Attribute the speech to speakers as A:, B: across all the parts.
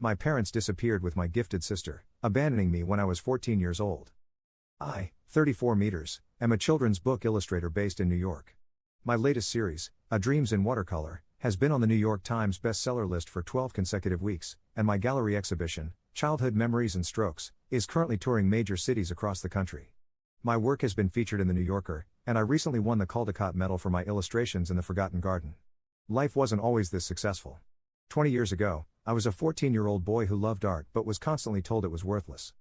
A: My parents disappeared with my gifted sister, abandoning me when I was 14 years old. I, 34 meters, am a children's book illustrator based in New York. My latest series, A Dreams in Watercolor, has been on the New York Times bestseller list for 12 consecutive weeks, and my gallery exhibition, Childhood Memories and Strokes, is currently touring major cities across the country. My work has been featured in The New Yorker, and I recently won the Caldecott Medal for my illustrations in The Forgotten Garden. Life wasn't always this successful. 20 years ago, I was a 14-year-old boy who loved art but was constantly told it was worthless.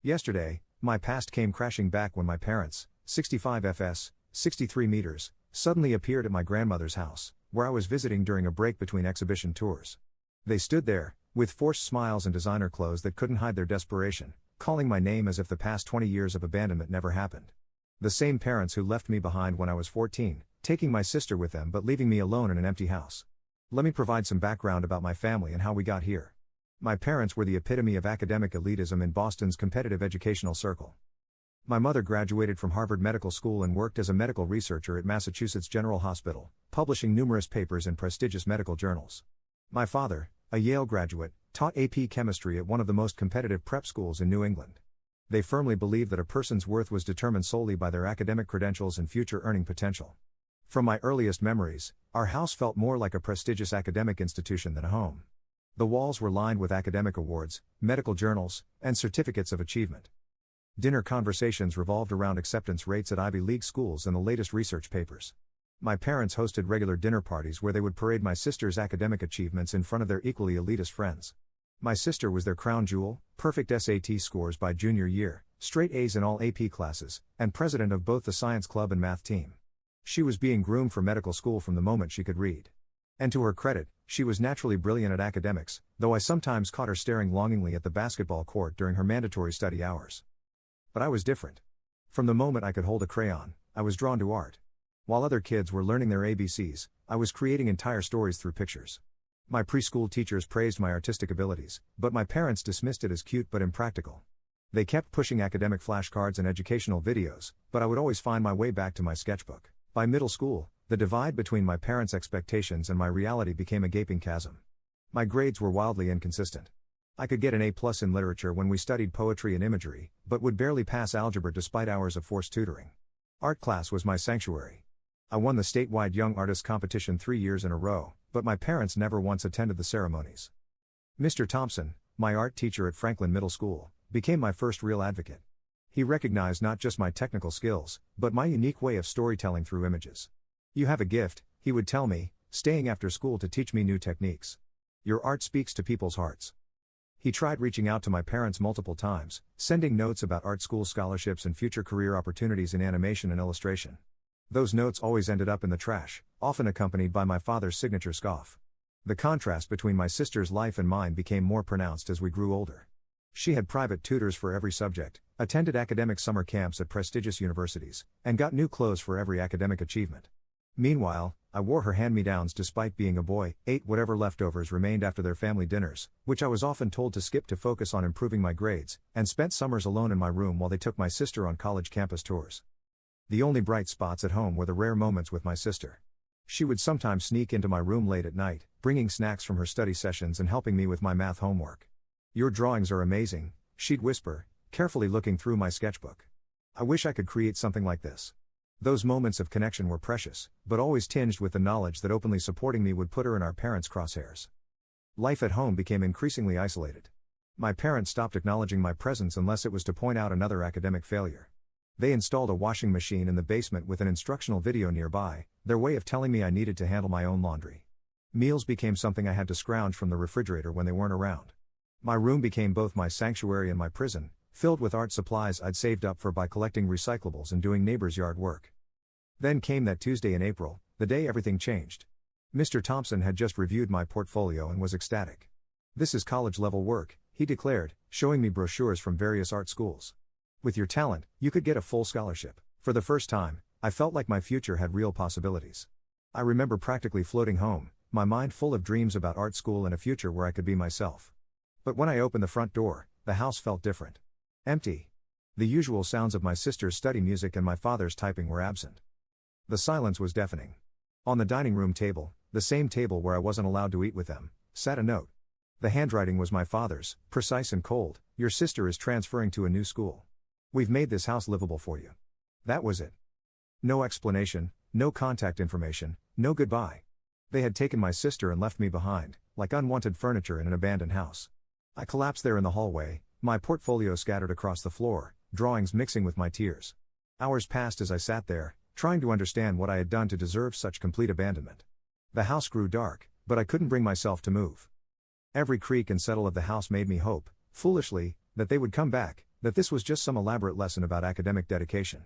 A: Yesterday, my past came crashing back when my parents, 65 FS, 63 meters, suddenly appeared at my grandmother's house, where I was visiting during a break between exhibition tours. They stood there, with forced smiles and designer clothes that couldn't hide their desperation, calling my name as if the past 20 years of abandonment never happened. The same parents who left me behind when I was 14, taking my sister with them but leaving me alone in an empty house. Let me provide some background about my family and how we got here. My parents were the epitome of academic elitism in Boston's competitive educational circle. My mother graduated from Harvard Medical School and worked as a medical researcher at Massachusetts General Hospital, publishing numerous papers in prestigious medical journals. My father, a Yale graduate, taught AP chemistry at one of the most competitive prep schools in New England. They firmly believed that a person's worth was determined solely by their academic credentials and future earning potential. From my earliest memories, our house felt more like a prestigious academic institution than a home. The walls were lined with academic awards, medical journals, and certificates of achievement. Dinner conversations revolved around acceptance rates at Ivy League schools and the latest research papers. My parents hosted regular dinner parties where they would parade my sister's academic achievements in front of their equally elitist friends. My sister was their crown jewel, perfect SAT scores by junior year, straight A's in all AP classes, and president of both the science club and math team. She was being groomed for medical school from the moment she could read. And to her credit, she was naturally brilliant at academics, though I sometimes caught her staring longingly at the basketball court during her mandatory study hours. But I was different. From the moment I could hold a crayon, I was drawn to art. While other kids were learning their ABCs, I was creating entire stories through pictures. My preschool teachers praised my artistic abilities, but my parents dismissed it as cute but impractical. They kept pushing academic flashcards and educational videos, but I would always find my way back to my sketchbook. By middle school, the divide between my parents' expectations and my reality became a gaping chasm. My grades were wildly inconsistent. I could get an A+ in literature when we studied poetry and imagery, but would barely pass algebra despite hours of forced tutoring. Art class was my sanctuary. I won the statewide Young Artist competition 3 years in a row, but my parents never once attended the ceremonies. Mr. Thompson, my art teacher at Franklin Middle School, became my first real advocate. He recognized not just my technical skills, but my unique way of storytelling through images. "You have a gift," he would tell me, staying after school to teach me new techniques. "Your art speaks to people's hearts." He tried reaching out to my parents multiple times, sending notes about art school scholarships and future career opportunities in animation and illustration. Those notes always ended up in the trash, often accompanied by my father's signature scoff. The contrast between my sister's life and mine became more pronounced as we grew older. She had private tutors for every subject, attended academic summer camps at prestigious universities, and got new clothes for every academic achievement. Meanwhile, I wore her hand-me-downs despite being a boy, ate whatever leftovers remained after their family dinners, which I was often told to skip to focus on improving my grades, and spent summers alone in my room while they took my sister on college campus tours. The only bright spots at home were the rare moments with my sister. She would sometimes sneak into my room late at night, bringing snacks from her study sessions and helping me with my math homework. "Your drawings are amazing," she'd whisper, carefully looking through my sketchbook. "I wish I could create something like this." Those moments of connection were precious, but always tinged with the knowledge that openly supporting me would put her in our parents' crosshairs. Life at home became increasingly isolated. My parents stopped acknowledging my presence unless it was to point out another academic failure. They installed a washing machine in the basement with an instructional video nearby, their way of telling me I needed to handle my own laundry. Meals became something I had to scrounge from the refrigerator when they weren't around. My room became both my sanctuary and my prison, filled with art supplies I'd saved up for by collecting recyclables and doing neighbors' yard work. Then came that Tuesday in April, the day everything changed. Mr. Thompson had just reviewed my portfolio and was ecstatic. "This is college-level work," he declared, showing me brochures from various art schools. "With your talent, you could get a full scholarship." For the first time, I felt like my future had real possibilities. I remember practically floating home, my mind full of dreams about art school and a future where I could be myself. But when I opened the front door, the house felt different. Empty. The usual sounds of my sister's study music and my father's typing were absent. The silence was deafening. On the dining room table, the same table where I wasn't allowed to eat with them, sat a note. The handwriting was my father's, precise and cold. "Your sister is transferring to a new school. We've made this house livable for you." That was it. No explanation, no contact information, no goodbye. They had taken my sister and left me behind, like unwanted furniture in an abandoned house. I collapsed there in the hallway, my portfolio scattered across the floor, drawings mixing with my tears. Hours passed as I sat there, trying to understand what I had done to deserve such complete abandonment. The house grew dark, but I couldn't bring myself to move. Every creak and settle of the house made me hope, foolishly, that they would come back, that this was just some elaborate lesson about academic dedication.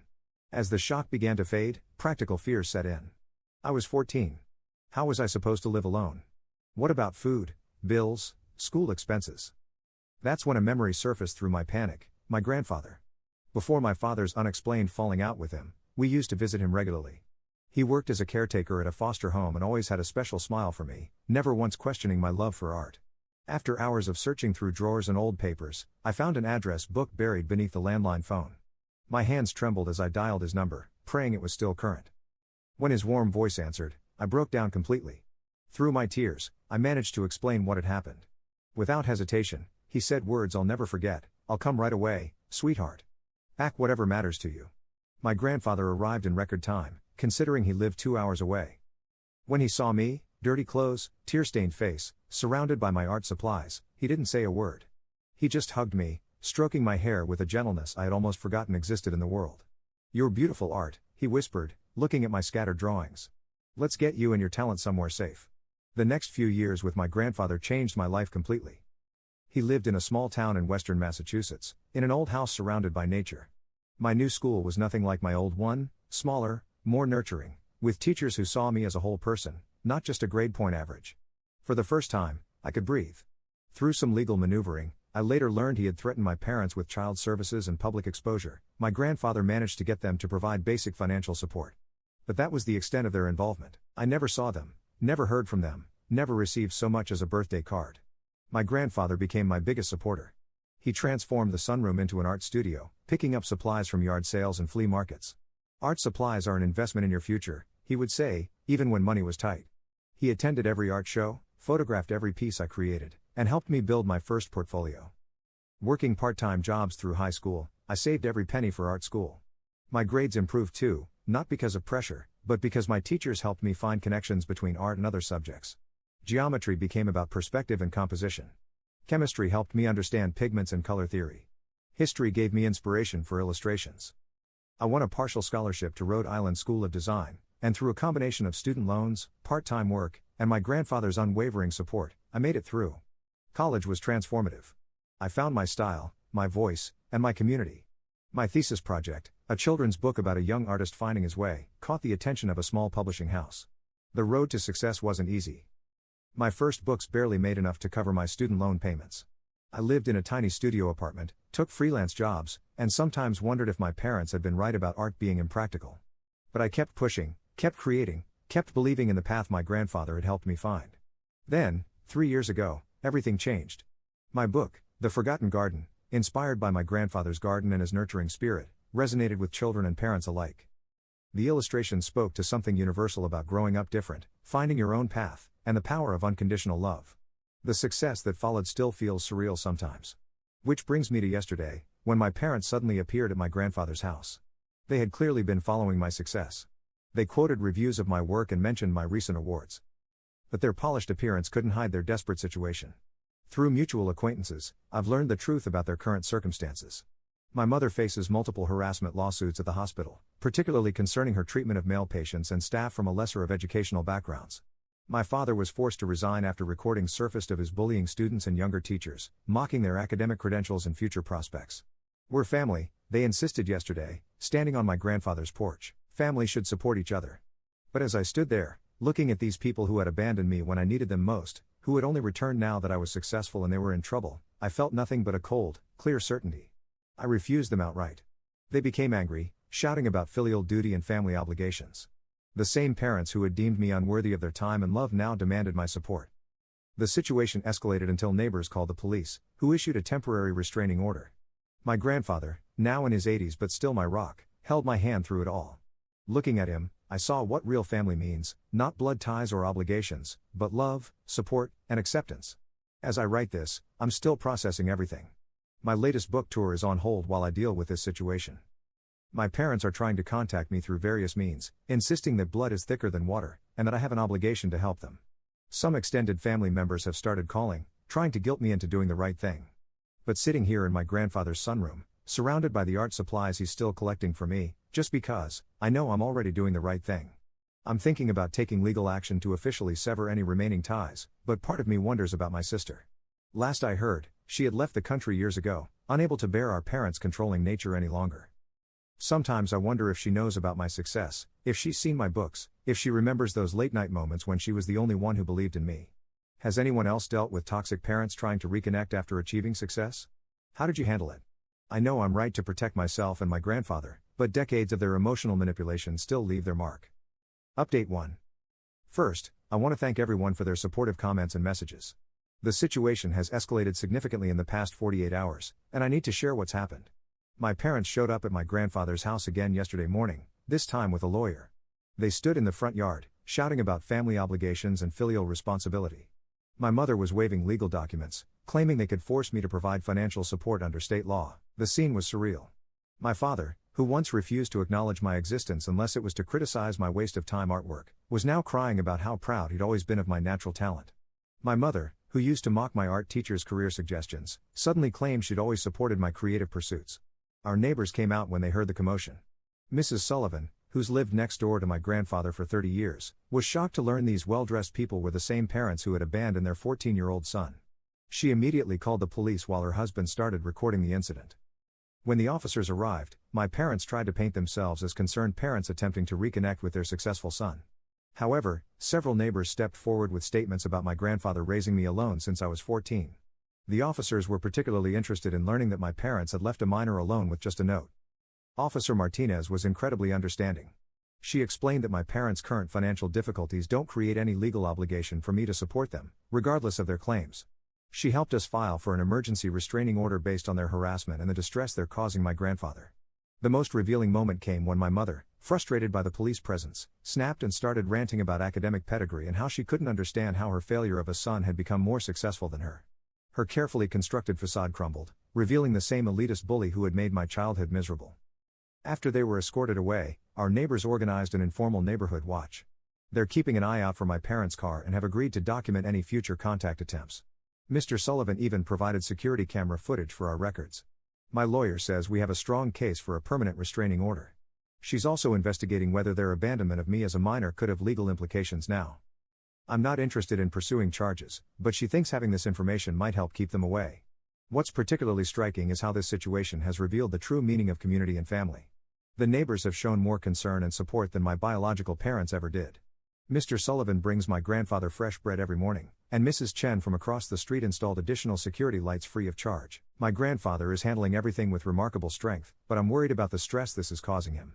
A: As the shock began to fade, practical fears set in. I was 14. How was I supposed to live alone? What about food, bills, school expenses? That's when a memory surfaced through my panic: my grandfather. Before my father's unexplained falling out with him, we used to visit him regularly. He worked as a caretaker at a foster home and always had a special smile for me, never once questioning my love for art. After hours of searching through drawers and old papers, I found an address book buried beneath the landline phone. My hands trembled as I dialed his number, praying it was still current. When his warm voice answered, I broke down completely. Through my tears, I managed to explain what had happened. Without hesitation, he said words I'll never forget: "I'll come right away, sweetheart. Pack whatever matters to you." My grandfather arrived in record time, considering he lived 2 hours away. When he saw me, dirty clothes, tear-stained face, surrounded by my art supplies, he didn't say a word. He just hugged me, stroking my hair with a gentleness I had almost forgotten existed in the world. "You're beautiful, Art," he whispered, looking at my scattered drawings. "Let's get you and your talent somewhere safe." The next few years with my grandfather changed my life completely. He lived in a small town in western Massachusetts, in an old house surrounded by nature. My new school was nothing like my old one: smaller, more nurturing, with teachers who saw me as a whole person, not just a grade point average. For the first time, I could breathe. Through some legal maneuvering, I later learned he had threatened my parents with child services and public exposure. My grandfather managed to get them to provide basic financial support. But that was the extent of their involvement. I never saw them, never heard from them, never received so much as a birthday card. My grandfather became my biggest supporter. He transformed the sunroom into an art studio, picking up supplies from yard sales and flea markets. "Art supplies are an investment in your future," he would say, even when money was tight. He attended every art show, photographed every piece I created, and helped me build my first portfolio. Working part-time jobs through high school, I saved every penny for art school. My grades improved too, not because of pressure, but because my teachers helped me find connections between art and other subjects. Geometry became about perspective and composition. Chemistry helped me understand pigments and color theory. History gave me inspiration for illustrations. I won a partial scholarship to Rhode Island School of Design, and through a combination of student loans, part-time work, and my grandfather's unwavering support, I made it through. College was transformative. I found my style, my voice, and my community. My thesis project, a children's book about a young artist finding his way, caught the attention of a small publishing house. The road to success wasn't easy. My first books barely made enough to cover my student loan payments. I lived in a tiny studio apartment, took freelance jobs, and sometimes wondered if my parents had been right about art being impractical. But I kept pushing, kept creating, kept believing in the path my grandfather had helped me find. Then, 3 years ago, everything changed. My book, The Forgotten Garden, inspired by my grandfather's garden and his nurturing spirit, resonated with children and parents alike. The illustration spoke to something universal about growing up different, finding your own path, and the power of unconditional love. The success that followed still feels surreal sometimes. Which brings me to yesterday, when my parents suddenly appeared at my grandfather's house. They had clearly been following my success. They quoted reviews of my work and mentioned my recent awards. But their polished appearance couldn't hide their desperate situation. Through mutual acquaintances, I've learned the truth about their current circumstances. My mother faces multiple harassment lawsuits at the hospital, particularly concerning her treatment of male patients and staff from a lesser of educational backgrounds. My father was forced to resign after recordings surfaced of his bullying students and younger teachers, mocking their academic credentials and future prospects. "We're family," they insisted yesterday, standing on my grandfather's porch. "Family should support each other." But as I stood there, looking at these people who had abandoned me when I needed them most, who had only returned now that I was successful and they were in trouble, I felt nothing but a cold, clear certainty. I refused them outright. They became angry, shouting about filial duty and family obligations. The same parents who had deemed me unworthy of their time and love now demanded my support. The situation escalated until neighbors called the police, who issued a temporary restraining order. My grandfather, now in his 80s but still my rock, held my hand through it all. Looking at him, I saw what real family means: not blood ties or obligations, but love, support, and acceptance. As I write this, I'm still processing everything. My latest book tour is on hold while I deal with this situation. My parents are trying to contact me through various means, insisting that blood is thicker than water, and that I have an obligation to help them. Some extended family members have started calling, trying to guilt me into doing the right thing. But sitting here in my grandfather's sunroom, surrounded by the art supplies he's still collecting for me, just because, I know I'm already doing the right thing. I'm thinking about taking legal action to officially sever any remaining ties, but part of me wonders about my sister. Last I heard, she had left the country years ago, unable to bear our parents' controlling nature any longer. Sometimes I wonder if she knows about my success, if she's seen my books, if she remembers those late-night moments when she was the only one who believed in me. Has anyone else dealt with toxic parents trying to reconnect after achieving success? How did you handle it? I know I'm right to protect myself and my grandfather, but decades of their emotional manipulation still leave their mark. Update 1. First, I want to thank everyone for their supportive comments and messages. The situation has escalated significantly in the past 48 hours, and I need to share what's happened. My parents showed up at my grandfather's house again yesterday morning, this time with a lawyer. They stood in the front yard, shouting about family obligations and filial responsibility. My mother was waving legal documents, claiming they could force me to provide financial support under state law. The scene was surreal. My father, who once refused to acknowledge my existence unless it was to criticize my waste of time artwork, was now crying about how proud he'd always been of my natural talent. My mother, who used to mock my art teacher's career suggestions, suddenly claimed she'd always supported my creative pursuits. Our neighbors came out when they heard the commotion. Mrs. Sullivan, who's lived next door to my grandfather for 30 years, was shocked to learn these well-dressed people were the same parents who had abandoned their 14-year-old son. She immediately called the police while her husband started recording the incident. When the officers arrived, my parents tried to paint themselves as concerned parents attempting to reconnect with their successful son. However, several neighbors stepped forward with statements about my grandfather raising me alone since I was 14. The officers were particularly interested in learning that my parents had left a minor alone with just a note. Officer Martinez was incredibly understanding. She explained that my parents' current financial difficulties don't create any legal obligation for me to support them, regardless of their claims. She helped us file for an emergency restraining order based on their harassment and the distress they're causing my grandfather. The most revealing moment came when my mother, frustrated by the police presence, snapped and started ranting about academic pedigree and how she couldn't understand how her failure of a son had become more successful than her. Her carefully constructed facade crumbled, revealing the same elitist bully who had made my childhood miserable. After they were escorted away, our neighbors organized an informal neighborhood watch. They're keeping an eye out for my parents' car and have agreed to document any future contact attempts. Mr. Sullivan even provided security camera footage for our records. My lawyer says we have a strong case for a permanent restraining order. She's also investigating whether their abandonment of me as a minor could have legal implications now. I'm not interested in pursuing charges, but she thinks having this information might help keep them away. What's particularly striking is how this situation has revealed the true meaning of community and family. The neighbors have shown more concern and support than my biological parents ever did. Mr. Sullivan brings my grandfather fresh bread every morning, and Mrs. Chen from across the street installed additional security lights free of charge. My grandfather is handling everything with remarkable strength, but I'm worried about the stress this is causing him.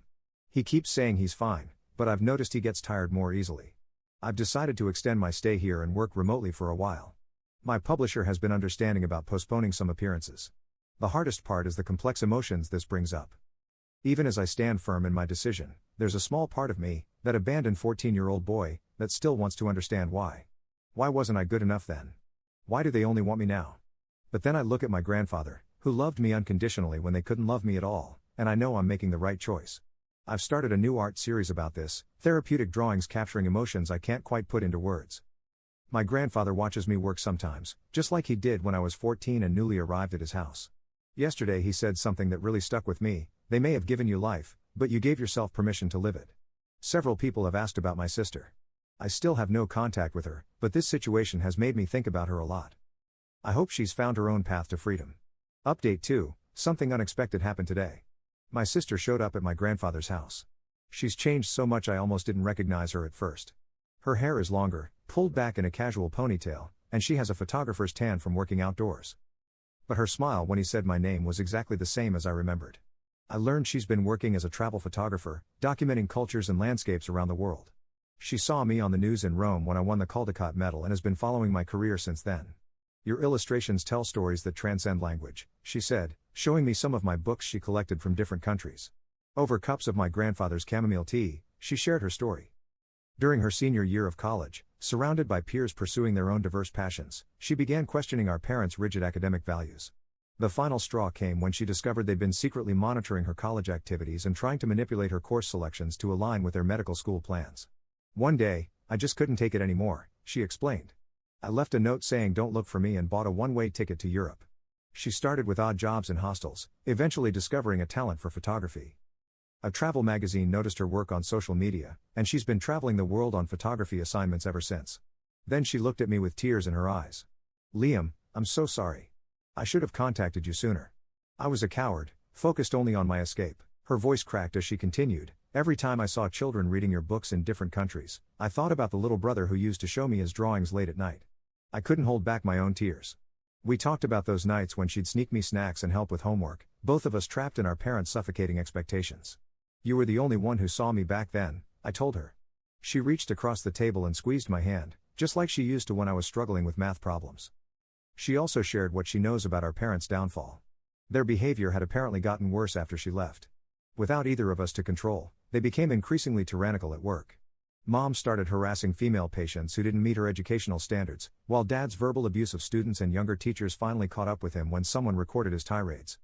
A: He keeps saying he's fine, but I've noticed he gets tired more easily. I've decided to extend my stay here and work remotely for a while. My publisher has been understanding about postponing some appearances. The hardest part is the complex emotions this brings up. Even as I stand firm in my decision, there's a small part of me, that abandoned 14-year-old boy, that still wants to understand why. Why wasn't I good enough then? Why do they only want me now? But then I look at my grandfather, who loved me unconditionally when they couldn't love me at all, and I know I'm making the right choice. I've started a new art series about this, therapeutic drawings capturing emotions I can't quite put into words. My grandfather watches me work sometimes, just like he did when I was 14 and newly arrived at his house. Yesterday he said something that really stuck with me: they may have given you life, but you gave yourself permission to live it. Several people have asked about my sister. I still have no contact with her, but this situation has made me think about her a lot. I hope she's found her own path to freedom. Update 2, something unexpected happened today. My sister showed up at my grandfather's house. She's changed so much I almost didn't recognize her at first. Her hair is longer, pulled back in a casual ponytail, and she has a photographer's tan from working outdoors. But her smile when he said my name was exactly the same as I remembered. I learned she's been working as a travel photographer, documenting cultures and landscapes around the world. She saw me on the news in Rome when I won the Caldecott Medal and has been following my career since then. Your illustrations tell stories that transcend language, she said, showing me some of my books she collected from different countries. Over cups of my grandfather's chamomile tea, she shared her story. During her senior year of college, surrounded by peers pursuing their own diverse passions, she began questioning our parents' rigid academic values. The final straw came when she discovered they'd been secretly monitoring her college activities and trying to manipulate her course selections to align with their medical school plans. "One day, I just couldn't take it anymore," she explained. "I left a note saying don't look for me and bought a one-way ticket to Europe." She started with odd jobs in hostels, eventually discovering a talent for photography. A travel magazine noticed her work on social media, and she's been traveling the world on photography assignments ever since. Then she looked at me with tears in her eyes. "Liam, I'm so sorry. I should have contacted you sooner. I was a coward, focused only on my escape." Her voice cracked as she continued, "Every time I saw children reading your books in different countries, I thought about the little brother who used to show me his drawings late at night. I couldn't hold back my own tears. We talked about those nights when she'd sneak me snacks and help with homework, both of us trapped in our parents' suffocating expectations. You were the only one who saw me back then," I told her. She reached across the table and squeezed my hand, just like she used to when I was struggling with math problems. She also shared what she knows about our parents' downfall. Their behavior had apparently gotten worse after she left. Without either of us to control, they became increasingly tyrannical at work. Mom started harassing female patients who didn't meet her educational standards, while Dad's verbal abuse of students and younger teachers finally caught up with him when someone recorded his tirades.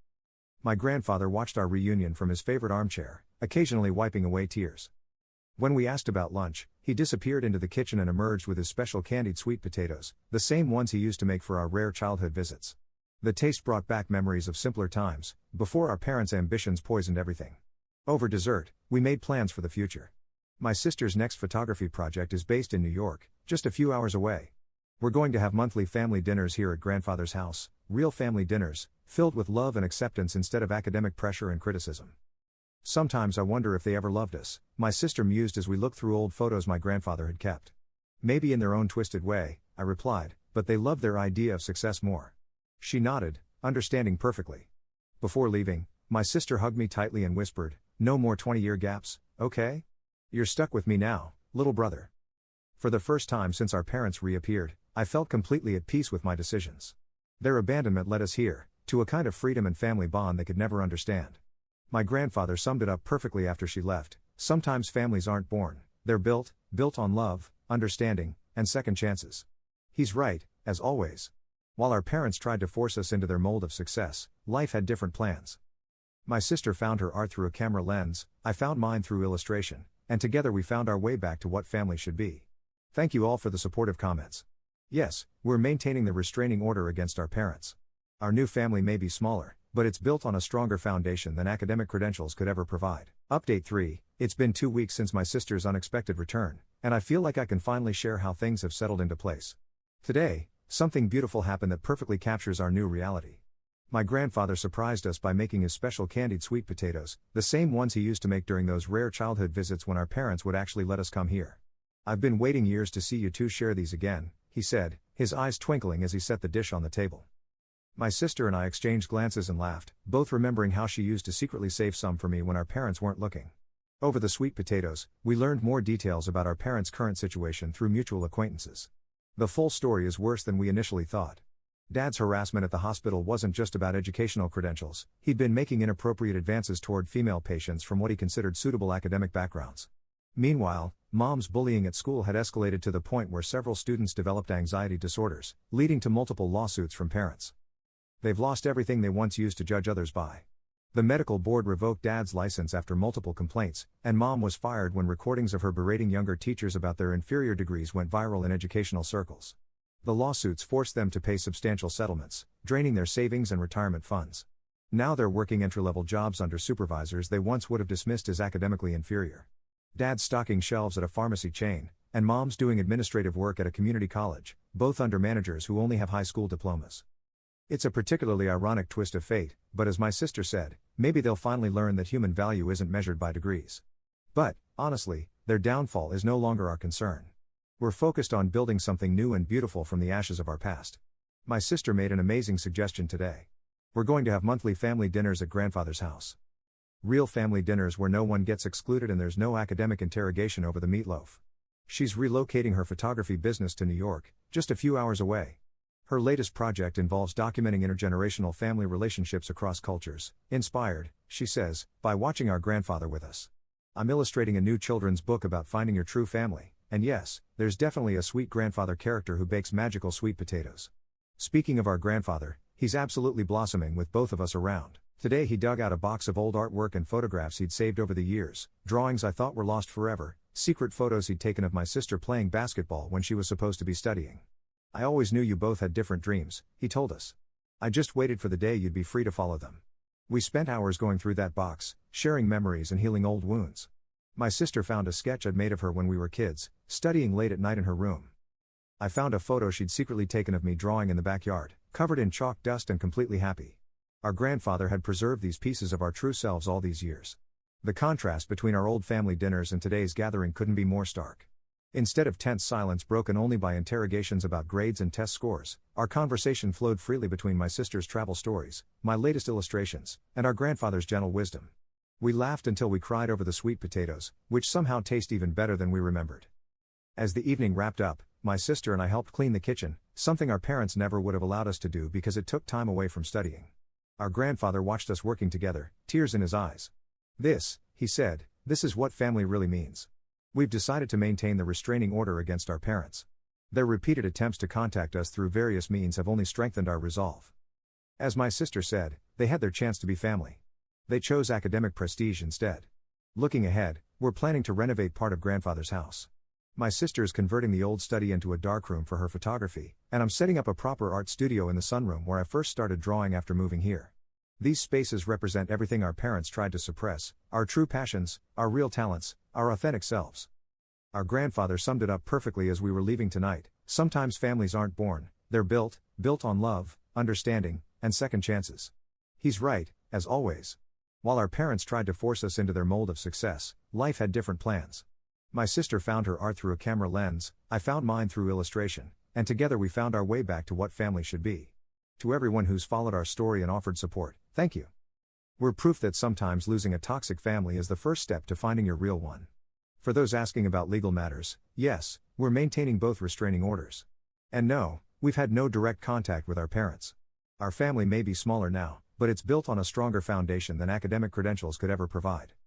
A: My grandfather watched our reunion from his favorite armchair, occasionally wiping away tears. When we asked about lunch, he disappeared into the kitchen and emerged with his special candied sweet potatoes, the same ones he used to make for our rare childhood visits. The taste brought back memories of simpler times, before our parents' ambitions poisoned everything. Over dessert, we made plans for the future. My sister's next photography project is based in New York, just a few hours away. We're going to have monthly family dinners here at grandfather's house, real family dinners, filled with love and acceptance instead of academic pressure and criticism. Sometimes I wonder if they ever loved us, my sister mused as we looked through old photos my grandfather had kept. Maybe in their own twisted way, I replied, but they loved their idea of success more. She nodded, understanding perfectly. Before leaving, my sister hugged me tightly and whispered, "No more 20-year gaps, okay? You're stuck with me now, little brother." For the first time since our parents reappeared, I felt completely at peace with my decisions. Their abandonment led us here, to a kind of freedom and family bond they could never understand. My grandfather summed it up perfectly after she left: sometimes families aren't born, they're built on love, understanding, and second chances. He's right, as always. While our parents tried to force us into their mold of success, life had different plans. My sister found her art through a camera lens, I found mine through illustration, and together we found our way back to what family should be. Thank you all for the supportive comments. Yes, we're maintaining the restraining order against our parents. Our new family may be smaller, but it's built on a stronger foundation than academic credentials could ever provide. Update 3, it's been 2 weeks since my sister's unexpected return, and I feel like I can finally share how things have settled into place. Today, something beautiful happened that perfectly captures our new reality. My grandfather surprised us by making his special candied sweet potatoes, the same ones he used to make during those rare childhood visits when our parents would actually let us come here. "I've been waiting years to see you two share these again," he said, his eyes twinkling as he set the dish on the table. My sister and I exchanged glances and laughed, both remembering how she used to secretly save some for me when our parents weren't looking. Over the sweet potatoes, we learned more details about our parents' current situation through mutual acquaintances. The full story is worse than we initially thought. Dad's harassment at the hospital wasn't just about educational credentials, he'd been making inappropriate advances toward female patients from what he considered suitable academic backgrounds. Meanwhile, Mom's bullying at school had escalated to the point where several students developed anxiety disorders, leading to multiple lawsuits from parents. They've lost everything they once used to judge others by. The medical board revoked Dad's license after multiple complaints, and Mom was fired when recordings of her berating younger teachers about their inferior degrees went viral in educational circles. The lawsuits forced them to pay substantial settlements, draining their savings and retirement funds. Now they're working entry-level jobs under supervisors they once would have dismissed as academically inferior. Dad's stocking shelves at a pharmacy chain, and Mom's doing administrative work at a community college, both under managers who only have high school diplomas. It's a particularly ironic twist of fate, but as my sister said, maybe they'll finally learn that human value isn't measured by degrees. But, honestly, their downfall is no longer our concern. We're focused on building something new and beautiful from the ashes of our past. My sister made an amazing suggestion today. We're going to have monthly family dinners at grandfather's house. Real family dinners where no one gets excluded and there's no academic interrogation over the meatloaf. She's relocating her photography business to New York, just a few hours away. Her latest project involves documenting intergenerational family relationships across cultures, inspired, she says, by watching our grandfather with us. "I'm illustrating a new children's book about finding your true family," and yes, there's definitely a sweet grandfather character who bakes magical sweet potatoes. Speaking of our grandfather, he's absolutely blossoming with both of us around. Today he dug out a box of old artwork and photographs he'd saved over the years, drawings I thought were lost forever, secret photos he'd taken of my sister playing basketball when she was supposed to be studying. "I always knew you both had different dreams," he told us. "I just waited for the day you'd be free to follow them." We spent hours going through that box, sharing memories and healing old wounds. My sister found a sketch I'd made of her when we were kids, studying late at night in her room. I found a photo she'd secretly taken of me drawing in the backyard, covered in chalk dust and completely happy. Our grandfather had preserved these pieces of our true selves all these years. The contrast between our old family dinners and today's gathering couldn't be more stark. Instead of tense silence broken only by interrogations about grades and test scores, our conversation flowed freely between my sister's travel stories, my latest illustrations, and our grandfather's gentle wisdom. We laughed until we cried over the sweet potatoes, which somehow taste even better than we remembered. As the evening wrapped up, my sister and I helped clean the kitchen, something our parents never would have allowed us to do because it took time away from studying. Our grandfather watched us working together, tears in his eyes. "This," he said, "this is what family really means. We've decided to maintain the restraining order against our parents. Their repeated attempts to contact us through various means have only strengthened our resolve." As my sister said, they had their chance to be family. They chose academic prestige instead. Looking ahead, we're planning to renovate part of grandfather's house. My sister is converting the old study into a darkroom for her photography, and I'm setting up a proper art studio in the sunroom where I first started drawing after moving here. These spaces represent everything our parents tried to suppress, our true passions, our real talents, our authentic selves. Our grandfather summed it up perfectly as we were leaving tonight: sometimes families aren't born, they're built on love, understanding, and second chances. He's right, as always. While our parents tried to force us into their mold of success, life had different plans. My sister found her art through a camera lens, I found mine through illustration, and together we found our way back to what family should be. To everyone who's followed our story and offered support, thank you. We're proof that sometimes losing a toxic family is the first step to finding your real one. For those asking about legal matters, yes, we're maintaining both restraining orders. And no, we've had no direct contact with our parents. Our family may be smaller now, but it's built on a stronger foundation than academic credentials could ever provide.